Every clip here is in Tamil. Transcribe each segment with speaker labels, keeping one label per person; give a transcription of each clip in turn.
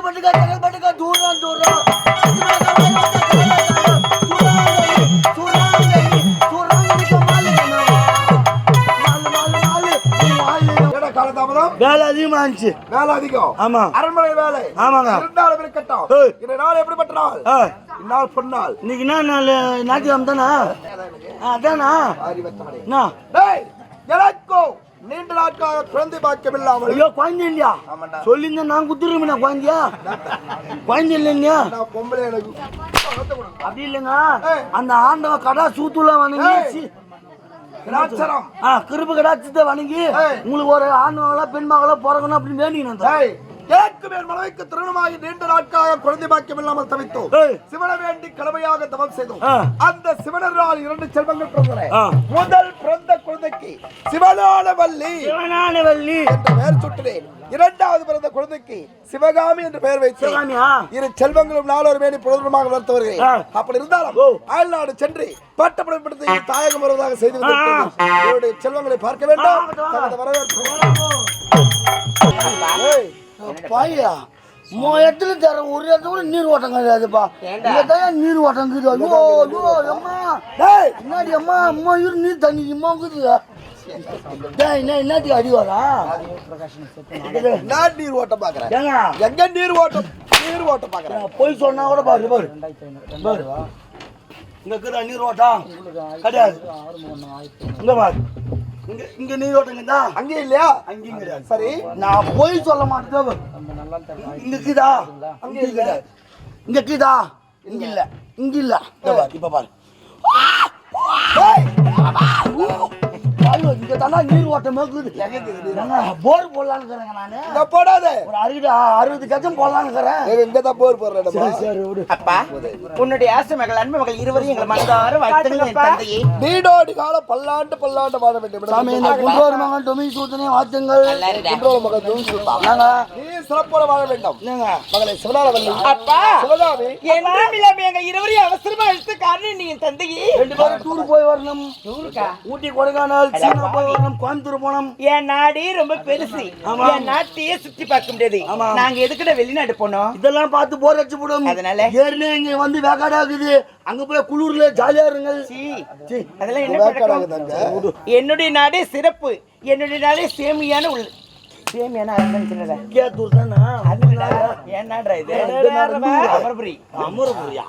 Speaker 1: பட்டுக்கா தூரம் தூரம் வேலை அதிகமா இருந்துச்சு.
Speaker 2: வேலை அதிகம்.
Speaker 1: ஆமா.
Speaker 2: அரண்மனை வேலை.
Speaker 1: ஆமாங்க.
Speaker 2: இருந்தாலும் இருக்கட்டும். இந்த நாள் எப்படிப்பட்ட நாள்? இந்நாள் பொன்னாள்.
Speaker 1: இன்னைக்கு என்ன நாள்? ஞாயிற்றுக்கிழமை தானா? அதானா?
Speaker 2: எனக்கும் நீண்ட நாட்காக குழந்தை பாக்கியம் இல்லாமல்.
Speaker 1: ஐயோ குழந்தை இல்லையா? சொல்லிருந்தா நான் குத்துருவேன். குழந்தையா குழந்தை இல்லையா?
Speaker 2: பொம்பளை எனக்கு
Speaker 1: அப்படி இல்லைங்க. அந்த ஆண்டவ கடா சூத்துல வணங்கி கிருப கடாச்சத்தை வணங்கி உங்களுக்கு ஒரு ஆண்மகளோ பெண் மகளோ பிறக்கணும் அப்படின்னு வேண்டிக்கணும்.
Speaker 2: எனக்கு மேல் மனைவிக்கு திருமணமாகி நீண்ட நாட்காக குழந்தை பாக்கியம் இல்லாமல் தவித்தோம். சிவனை வேண்டி கடமையாக தவம் செய்தோம். அந்த சிவனரால் 2 செல்வங்கள் பிறந்தன. முதல் பிறந்த குழந்தைக்கு சிவனானவல்லி என்ற பெயர் சுட்டினேன். இரண்டாவது பிறந்த குழந்தைக்கு சிவகாமி என்று பெயர் வைத்தேன். 2 செல்வங்களும் நாளொரு வேண்டி பொழுதுமாக வளர்த்தவர்கள். அப்படி இருந்தாலும் அயல்நாடு சென்று பட்டப்படிப்படுத்தி தாயகம் வருவதாக செய்து கொண்டிருக்கிறது. செல்வங்களை பார்க்க வேண்டும். வரவேற்பு
Speaker 1: பாயா இடத்துல தர ஒரு இடத்துல கூட நீர் ஓட்டம் கிடையாதுப்பா. நீர் ஓட்டம் முன்னாடி அம்மா அம்மா நீர் தண்ணி அம்மா என்னத்துக்கு அடி வரா?
Speaker 2: நீர் ஓட்டம் பாக்குறேன். எங்க நீர் ஓட்டம் பாக்குறேன்.
Speaker 1: போய் சொன்னா கூட பாரு பாரு பாரு இங்க இருக்குதா நீர் ஓட்டம்? கிடையாது. இங்க பாரு இங்க நீர் ஓட்டங்க
Speaker 2: அங்கே இல்லையா?
Speaker 1: அங்கேயும் கிடையாது. சரி நான் போய் சொல்ல மாட்டேன். இங்க இருக்குதா? அங்க இல்ல. இங்க இருக்குதா? இங்க இல்ல. இங்க இல்ல. இப்ப பாரு இங்க தானா நீர் ஓட்டம் போர் போடலான்னு நானு.
Speaker 2: போடாது
Speaker 1: ஒரு 60 கஜம் போடலான்னு
Speaker 2: இங்கதான் போர் போடுறேன்.
Speaker 3: அப்பா உன்னுடைய ஆசை மகள் அன்பு மகள் இருவரையும் எங்களை மனதார வாழ்த்துங்கள்.
Speaker 2: நீடோடி காலம் பல்லாண்டு வாழ வேண்டும். சிறப்போட வாழ வேண்டும். மகளை சிவனாரவல்லி.
Speaker 3: அப்பா என்றும் இல்லாம எங்க இருவரையும் அவசரமா எடுத்து காரணம் நீங்க தந்தையே
Speaker 1: 2 பேரும் டூர் போய் வரணும். ஊட்டி கொடைக்கானல் சீனா போய் வரணும். கோயம்புத்தூர் போனோம்.
Speaker 3: என் நாடு ரொம்ப பெருசு. என் நாட்டையே சுற்றி பார்க்க முடியாது. நாங்க எதுக்கிட்ட வெளிநாடு போனோம்?
Speaker 1: இதெல்லாம் பார்த்து போர் அடிச்சு போடும்.
Speaker 3: அதனால
Speaker 1: ஏற்கனவே இங்க வந்து வேக்காடா இருக்குது. அங்க போய் குளிர்ல ஜாலியா இருங்க.
Speaker 3: அதெல்லாம் என்ன? என்னுடைய நாடே சிறப்பு. என்னுடைய நாடே சேமியான உள்ள சேமியான
Speaker 1: கேத்தூர் தானே.
Speaker 3: என்னடா இது? அமர்புரி.
Speaker 1: அமர்புரியா?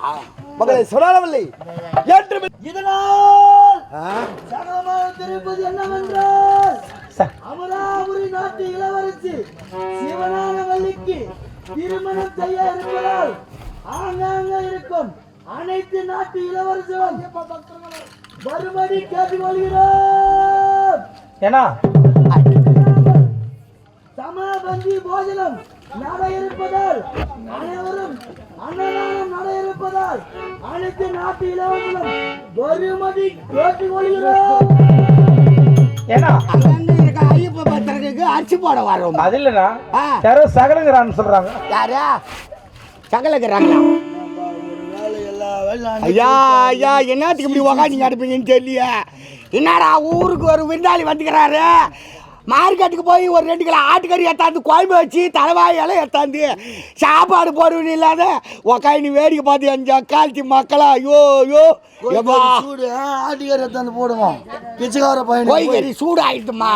Speaker 2: மகளை சிவனாரவல்லி
Speaker 1: இதனால் சகலமாக தெரிவிப்பது என்னவென்றால் அமராபுரி நாட்டு இளவரசி சிவனாரவல்லிக்கு திருமணம் செய்ய இருப்பதால் ஆங்காங்க இருக்கும் அனைத்து நாட்டு இளவரசரும் மறுபடி கேட்டுக்கொள்கிறோம்.
Speaker 3: ஏன்னா
Speaker 1: சமபந்தி போஜனம் நட இருப்பதால் அனைவரும் அன்னதானம் நட இருப்பதால் அனைத்து நாட்டு இளவரசரும் மறுபடி கேட்டுக்கொள்கிறோம்.
Speaker 3: ஏன்னா
Speaker 1: அங்க இருக்க ஐயப்ப பத்திரக்கு அரிசி போட வரோம்.
Speaker 3: அது இல்லைண்ணா யாரோ சகலங்கிறான்னு சொல்றாங்க.
Speaker 1: யாரா சகலங்கிறாங்களா? ஐயா ஐயா என்னத்துக்கு இப்படி உக்காந்து நடப்பீங்கன்னு தெரியல. என்னடா ஊருக்கு ஒரு விருந்தாளி வந்துக்கிறாரு. மார்க்கெட்டுக்கு போய் ஒரு 2 கிலோ ஆட்டுக்கறி எத்தாந்து குழம்பு வச்சு தலைவாயெல்லாம் எத்தாந்து சாப்பாடு போடுவேன்னு இல்லாத உக்காந்து வேடிக்கை பார்த்து என் காலத்தி மக்களா ஐயோ ஐயோ சூடு ஆட்டுக்கறி எத்தாந்து போடுவோம். பிச்சைக்கார பையன் சூடு ஆயிடுமா?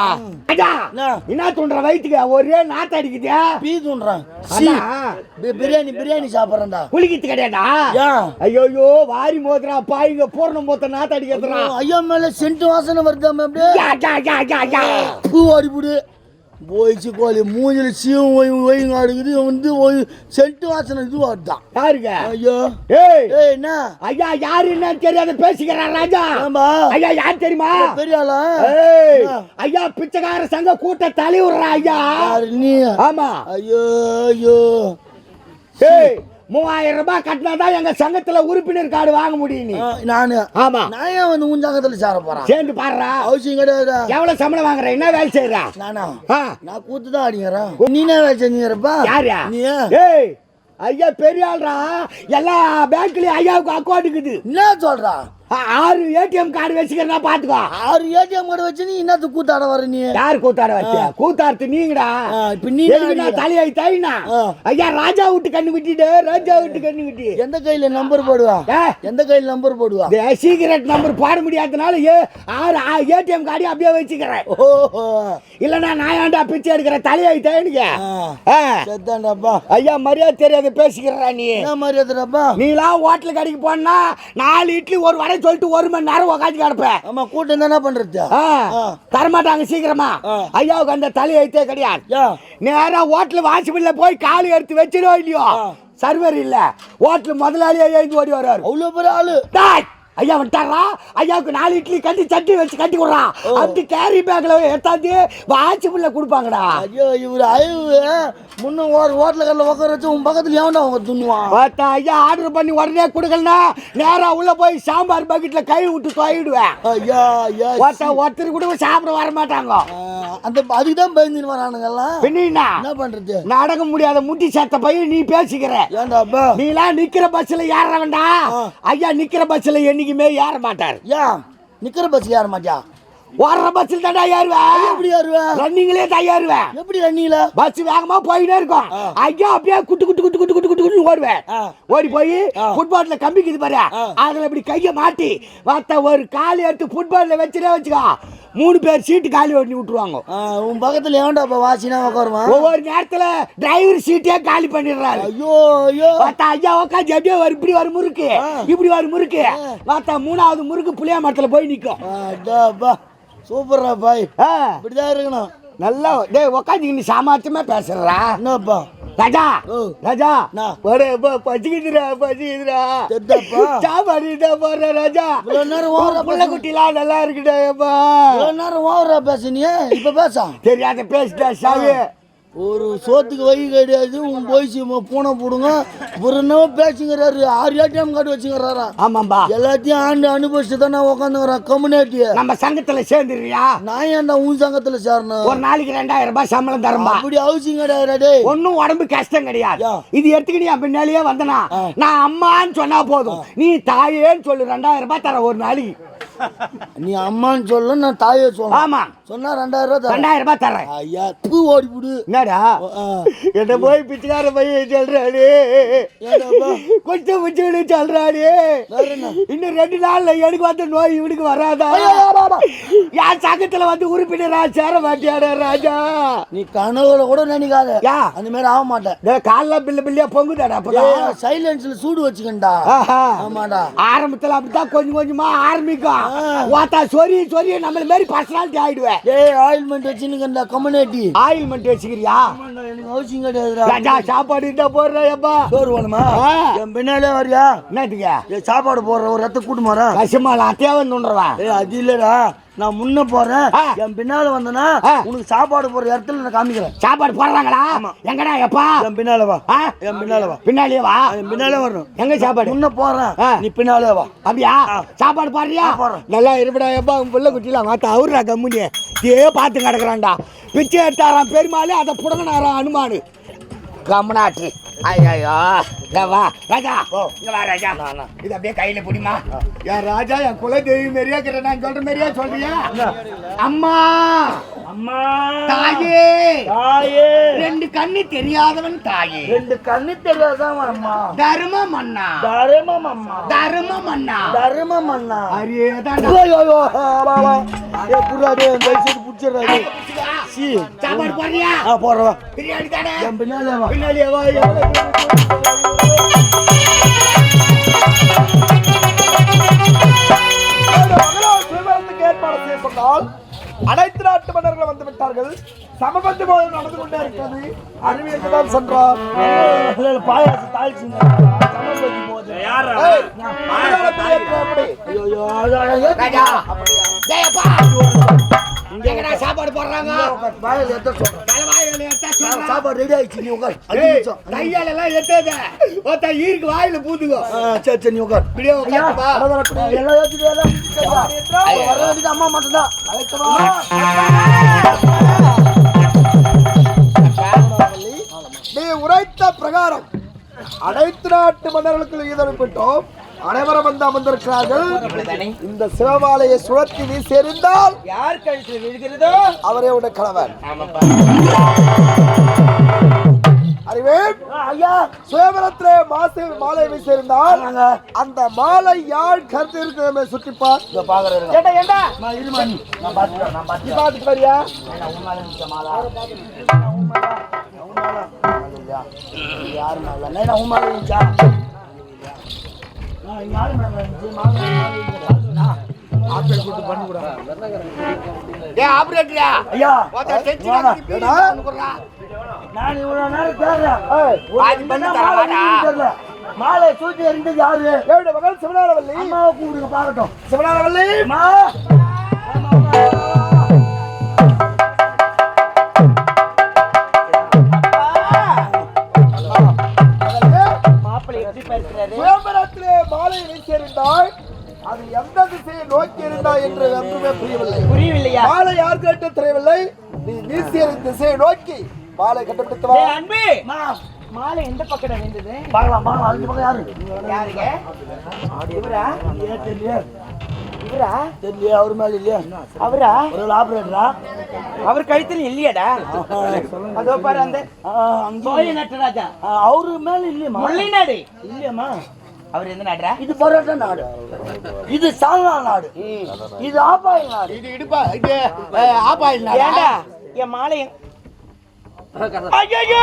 Speaker 1: என்ன தூண்டுற வயிற்றுக்கு ஒரே நாத்து அடிக்குதா? பீ தூண்டுறான். பிரியாணி சாப்பிட்றேன்டா. குளிக்கிறது கிடையாடா? ஐயோ வாரி மோதுறா பாய்ங்க பூர்ணம் மோத்த நாத்து அடிக்கிறா. ஐயா மேல சென்ட் வாசனை வருதாம அப்படியே அடிப்புடு போயிடுச்சு கோழி மூஞ்சில சீவம் ஒய்ங்க அடுக்குது வந்து சென்ட்டு வாசனை இது வருதான். யாருங்க? ஐயோ ஏய் என்ன ஐயா யாரு என்ன தெரியாத பேசிக்கிறான் ராஜா. ஐயா யார் தெரியுமா? பெரியாளா? ஐயா பிச்சைக்கார சங்க கூட்ட தலைவர்ரா ஐயா. நீ? ஆமா. ஐயோ ஐயோ 3000 ரூபாய் கட்டினாதான் எங்க சங்கத்துல உறுப்பினர் கார்டு வாங்க முடியும். நீ நானு? ஆமா. நான் ஏன் வந்து உன் சங்கத்துல சேர போறேன்? சேர்ந்து பாடுறா. அவசியம் கிடையாது. எவ்வளவு சம்பளம் வாங்குற? என்ன வேலை செய்யற? நானா? நான் கூத்துதான் அடிக்கிறேன். நீ என்ன வேலை செஞ்சீங்கப்பா? யாரா நீ? ஐயா பெரிய ஆள்ரா. எல்லா பேங்க்லயும் ஐயாவுக்கு அக்கௌண்ட் இருக்குது. என்ன சொல்றா? 6 ஏடிஎம் கார்டு வச்சுக்கிறா பாத்துக்கோ.
Speaker 4: 6 ஏடிஎம் கார்டு வச்சு நீ என்னது கூத்தாட வர நீ?
Speaker 1: யார் கூத்தாட வச்ச? கூத்தாடுத்து நீங்கடா.
Speaker 4: இப்ப நீ
Speaker 1: தலையாய் தாயினா ஐயா ராஜா விட்டு கண்ணு விட்டிட்டு ராஜா விட்டு கண்ணு விட்டி
Speaker 4: எந்த கையில நம்பர் போடுவா? எந்த கையில நம்பர் போடுவா?
Speaker 1: சீக்கிரட் நம்பர் போட முடியாதனால 6 ஏடிஎம் கார்டு அப்படியே வச்சுக்கிறேன். இல்லன்னா நான் ஏன்டா பிச்சை எடுக்கிற தலையாய் தாயினுக்கு?
Speaker 4: செத்தாண்டாப்பா.
Speaker 1: ஐயா மரியாதை தெரியாத பேசிக்கிறா நீ.
Speaker 4: என்ன மரியாதைப்பா?
Speaker 1: நீலாம் ஹோட்டல் கடைக்கு போனா 4 இட்லி ஒரு வடை சொல்லிட்டு 1 மணி நேரம் உக்காந்து கிடப்பேன்.
Speaker 4: ஆமா கூட்டம் என்ன பண்றது?
Speaker 1: தரமாட்டாங்க சீக்கிரமா. ஐயாவுக்கு அந்த தலையெழுத்தே கிடையாது. நேரா ஹோட்டல் வாசல்ல போய் காலி எடுத்து வச்சிடும் இல்லையோ சர்வர் இல்ல ஹோட்டல் முதலாளியே எழுந்து ஓடி வர்றாரு.
Speaker 4: அவ்வளவு பெரிய ஆளு.
Speaker 1: ஐயா விட்டாரா ஐயாவுக்கு 4 இட்லி கட்டி சட்டி வச்சு கட்டி கொடுறான். அப்படி கேரி பேக்ல எடுத்தாந்து வாட்சிப்புள்ள கொடுப்பாங்கடா.
Speaker 4: ஐயோ இவரு அழிவு முன்ன ஒரு ஹோட்டல் கல்ல உட்கார வச்சு உன் பக்கத்துல எவன்டா அவங்க துண்ணுவான்?
Speaker 1: ஐயா ஆர்டர் பண்ணி உடனே கொடுக்கலனா நேரா உள்ள போய் சாம்பார் பக்கெட்ல கை விட்டு தொயிடுவேன்.
Speaker 4: ஐயா ஐயா
Speaker 1: ஒருத்தர் கூட சாப்பிட வர மாட்டாங்க.
Speaker 4: அந்த அதுக்குதான் பயந்துன்னு வரானுங்கெல்லாம்.
Speaker 1: என்ன
Speaker 4: பண்றது?
Speaker 1: நடக்க முடியாத முட்டி சேர்த்த பையன் நீ பேசிக்கிற.
Speaker 4: ஏன்டாப்பா
Speaker 1: நீலாம் நிக்கிற பஸ்ல ஏற வேண்டாம். ஐயா நிக்கிற பஸ்ல என்னைக்குமே ஏற மாட்டார்.
Speaker 4: நிக்கிற பஸ்ல ஏற மாட்டியா?
Speaker 1: ஓடுற பஸ்ல தாண்டா ஏறுவேன்.
Speaker 4: எப்படி ஏறுவேன்?
Speaker 1: ரன்னிங்லயே தான் ஏறுவேன்.
Speaker 4: எப்படி ரன்னிங்ல?
Speaker 1: பஸ் வேகமா போயிட்டே இருக்கும். ஐயா அப்படியே குட்டு குட்டு குட்டு குட்டு குட்டு குட்டு ஓடுவேன். ஓடி போய் ஃபுட்பால்ல கம்பிக்குது பாரு அதுல இப்படி கைய மாட்டி வாத்த ஒரு கால் எடுத்து ஃபுட்பால்ல வச்சுட்டே வச்சுக்கோ 3 பேர் சீட்டு காலி ஓட்டி விட்டுருவாங்க.
Speaker 4: உன் பக்கத்துல எவன்டாப்பா வாசினா உட்காருவான்?
Speaker 1: ஒவ்வொரு நேரத்துல டிரைவர் சீட்டே காலி பண்ணிடுறாரு.
Speaker 4: ஐயோ ஐயோ
Speaker 1: வாத்தா ஐயா உட்காந்து அப்படியே இப்படி ஒரு முறுக்கு இப்படி ஒரு முறுக்கு வாத்தா 3வது முறுக்கு புளியா மரத்துல போய் நிக்கும்.
Speaker 4: சூப்பரா பாய். இப்படிதான் இருக்கணும்.
Speaker 1: நல்லா டேய் உட்காந்து சாமர்த்தியமா பேசுறா.
Speaker 4: என்னப்பா
Speaker 1: ராஜா ராஜா ஒரு பசிக்குதுரா பசிக்குதுரா சாப்பாடு போடுற ராஜா. புள்ள குட்டிலாம் நல்லா இருக்குடாப்பா.
Speaker 4: நேரம் ஓவரா பேசுனியே இப்ப பேச
Speaker 1: தெரியாத பேசிட்டா சாவி.
Speaker 4: ஒரு சோத்துக்கு வழி கிடையாது. உன் போய் பூனை போடுங்க ஒரு என்ன பேசுங்கிறாரு. 6 ஏடிஎம் கார்டு வச்சுக்கிறாரா?
Speaker 1: ஆமாம்பா
Speaker 4: எல்லாத்தையும் ஆண்டு அனுபவிச்சு தானே உட்காந்துக்கிறேன். கம்யூனிட்டி
Speaker 1: நம்ம சங்கத்துல சேர்ந்துறியா?
Speaker 4: நான் ஏன்டா உன் சங்கத்துல சேரணும்?
Speaker 1: ஒரு நாளைக்கு 2000 ரூபாய் சம்பளம் தரம்பா.
Speaker 4: அப்படி அவசியம் கிடையாது.
Speaker 1: ஒன்னும் உடம்பு கஷ்டம் கிடையாது. இது எடுத்துக்கிட்டு பின்னாலேயே வந்தனா நான் அம்மான்னு சொன்னா போதும். நீ தாயேன்னு சொல்லு 2000 ரூபாய் தர ஒரு நாளைக்கு.
Speaker 4: நீ அம்மான்னு சொல்ல நான் தாயே சொல்ல.
Speaker 1: ஆமா
Speaker 4: சொன்னா 2000
Speaker 1: ரூபாய் தரேன்.
Speaker 4: ஐயா பூ ஓடி விடு.
Speaker 1: என்னடா என்ன போய் பிச்சைக்கார பையன் சொல்றாரு கொஞ்சம் பிச்சுடு சொல்றாரு. இன்னும் 2 நாள்ல எனக்கு வந்து நோய் இவனுக்கு வராதா? என் சங்கத்துல வந்து உறுப்பினரா சேர மாட்டியாட ராஜா.
Speaker 4: நீ கனவுல கூட நினைக்காத அந்த மாதிரி ஆக மாட்டேன்.
Speaker 1: காலைல பில்ல பில்லியா பொங்குதாடா.
Speaker 4: சைலன்ஸ்ல சூடு வச்சுக்கண்டா. ஆமாடா
Speaker 1: ஆரம்பத்துல அப்படித்தான் கொஞ்சம் கொஞ்சமா ஆரம்பிக்கும். வாத்தா சொரி சொரி நம்மள மாதிரி பர்சனாலிட்டி ஆயிடுவேன்.
Speaker 4: ஆயில்மெண்ட் வச்சுன்னு கம்யூனிட்டி
Speaker 1: ஆயில்மெண்ட் வச்சுக்கிறியா?
Speaker 4: எனக்கு அவசியம் கிடையாது.
Speaker 1: ராஜா சாப்பாடு இருந்தா போடுறேப்பா.
Speaker 4: சோறு வேணுமா? என் பின்னாலே வரியா?
Speaker 1: என்னத்துக்கு?
Speaker 4: சாப்பாடு போடுற ஒரு ரத்த கூட்டு மாறா
Speaker 1: கசிமால அத்தையாவன் தோன்றவன்.
Speaker 4: அது இல்லடா நான் முன்ன போறேன். என் பின்னால வந்தனா உனக்கு சாப்பாடு போற இடத்துல நான் காமிக்கிறேன்.
Speaker 1: சாப்பாடு போடுறாங்களா? எங்கடா எப்பா?
Speaker 4: என் பின்னால வா. என் பின்னால வா.
Speaker 1: பின்னாலே வா.
Speaker 4: என் பின்னாலே வரணும்.
Speaker 1: எங்க சாப்பாடு?
Speaker 4: முன்ன போறேன் நீ பின்னாலே வா.
Speaker 1: அப்படியா? சாப்பாடு போடுறியா? நல்லா இருப்படா எப்பா. உன் புள்ள குட்டிலாம் மாத்த அவருடா கம்முனி பார்த்து கிடக்குறான்டா. பிச்சை எடுத்தாராம் பெருமாளே அதை புடங்கனாராம் அனுமானு கம்மனாட்டு. ஐயோ வா ராஜா இங்க வா ராஜா. இது அப்படியே கையில பிடிமா. என் ராஜா என் குலதெய்வம் மாரியா இருக்கிற நான் சொல்ற மாதிரியா சொல்றியா? அம்மா அம்மா தாயே தாயே 2 கண்ணு தெரியாதவன் தாயே.
Speaker 4: 2 கண்ணு தெரியாதவன் அம்மா.
Speaker 1: தர்ம மன்னா
Speaker 4: தர்ம அம்மா.
Speaker 1: தர்ம மன்னா
Speaker 4: தர்ம மன்னா.
Speaker 1: அரியேதான்.
Speaker 4: ஐயோ பாபா ஏ புறாடே கைசெட் புடிச்சறாடே. சி
Speaker 1: சாப்பாடு போறியா?
Speaker 4: போறவா.
Speaker 1: பிரியாணி தானே?
Speaker 4: என் பின்னாலே வா.
Speaker 1: பின்னாலே வா.
Speaker 2: ஏற்பாடு செய்யப்பட்டால் அனைத்து நாட்டு மன்னர்கள் வந்து விட்டார்கள். சமபந்து போது நடந்து கொண்டே இருக்கிறது. அறிவியல் தான் சென்றார்.
Speaker 4: பாயாசம் தாளிச்சுங்க. சமபந்தி போது
Speaker 1: எங்கடா சாப்பாடு போடுறாங்க?
Speaker 4: சாப்பாடு ரெடி ஆயிடுச்சு. நீ உட்கார்.
Speaker 1: கையால எல்லாம் எத்தாத ஒருத்தா ஈருக்கு வாயில பூத்துக்கோ.
Speaker 4: சரி சரி நீ உட்கார்.
Speaker 1: இப்படியே உட்காருப்பா.
Speaker 4: எல்லாம் வர வேண்டியது அம்மா மட்டும்தான்.
Speaker 2: நீ உரைத்த பிரகாரம் அனைத்து நாட்டு மன்னர்களுக்கு ஈதல் பெற்றோம். அனைவரும் வந்து அமர்ந்திருக்கிறார்கள்.
Speaker 3: அப்படிதானே?
Speaker 2: இந்த சிவமாலையை சுழற்றி வீசியிருந்தால்
Speaker 3: யார் கழுத்தில் விழுகிறதோ
Speaker 2: அவரே உடைய கணவன்.
Speaker 3: ஆமாப்பா.
Speaker 2: அறிவே
Speaker 4: ஐயா
Speaker 2: சுயவரத்திலே மாலை வீசியிருந்தால் அந்த மாலை யார் கருத்து இருக்கிற சுற்றிப்பார்.
Speaker 4: இத பாக்குறேன்
Speaker 3: ஏண்டா ஏண்டா
Speaker 4: நான் இருமா நீ நான் பாத்துறேன்
Speaker 2: நீ பார்த்துட்டு வரியா?
Speaker 4: உண்மையில நிச்ச மாலா யாரு மேல நான் உண்மையில நிச்சா நான் யாரு மேல நிச்ச மாலா ஆப்ரேட் போட்டு பண்ணி கூட
Speaker 1: ஏய் ஆபரேட்டரா
Speaker 4: ஐயா
Speaker 1: ஓட்ட செஞ்சு
Speaker 4: நான் இவ்வளவு நேரம் தேடுறேன்
Speaker 1: அது பண்ணி தரவாடா
Speaker 4: மாலை சூட்டி இருந்தது யாரு
Speaker 2: என்னுடைய மகள் சிவனாரவல்லி.
Speaker 4: அம்மாவை கூப்பிடுங்க பாக்கட்டும்
Speaker 2: சிவனாரவல்லி
Speaker 4: அம்மா
Speaker 3: மாப்பிள்ளை எப்படி பேசுறாரு?
Speaker 2: சுயம்பரத்திலே மாலை வீசியிருந்தால் அது எந்த திசையை நோக்கி இருந்தா என்று ஒன்றுமே புரியவில்லை.
Speaker 3: புரியவில்லையா?
Speaker 2: மாலை யார் கேட்டு தெரியவில்லை. நீ வீசிய திசையை நோக்கி மாலை கண்டுபிடித்து வா.
Speaker 3: டேய் அன்பு, மாலை எந்த பக்கம் விழுந்தது?
Speaker 4: பாக்கலாம் அந்த பக்கம் யாரு
Speaker 3: யாருங்க? இவரா?
Speaker 4: தெரியல
Speaker 3: இவரா?
Speaker 4: தெரியல அவர் மேல இல்லையா
Speaker 3: அவரா?
Speaker 4: ஒரு ஆபரேட்டரா
Speaker 3: அவர் கழுத்தில் இல்லையாடா? அதோ பாரு அந்த சோழ நட்டராஜா.
Speaker 4: அவரு மேல இல்லையம்மா
Speaker 3: முல்லை நாடு
Speaker 4: இல்லையம்மா
Speaker 3: அவர் எந்த நாடுறா?
Speaker 4: இது பரோட்டா நாடு இது சால்னா நாடு இது ஆப்பாயில் நாடு
Speaker 1: இது இடுப்பா இது ஆபாயில்
Speaker 3: ஏண்டா என் மாலை ஐயோ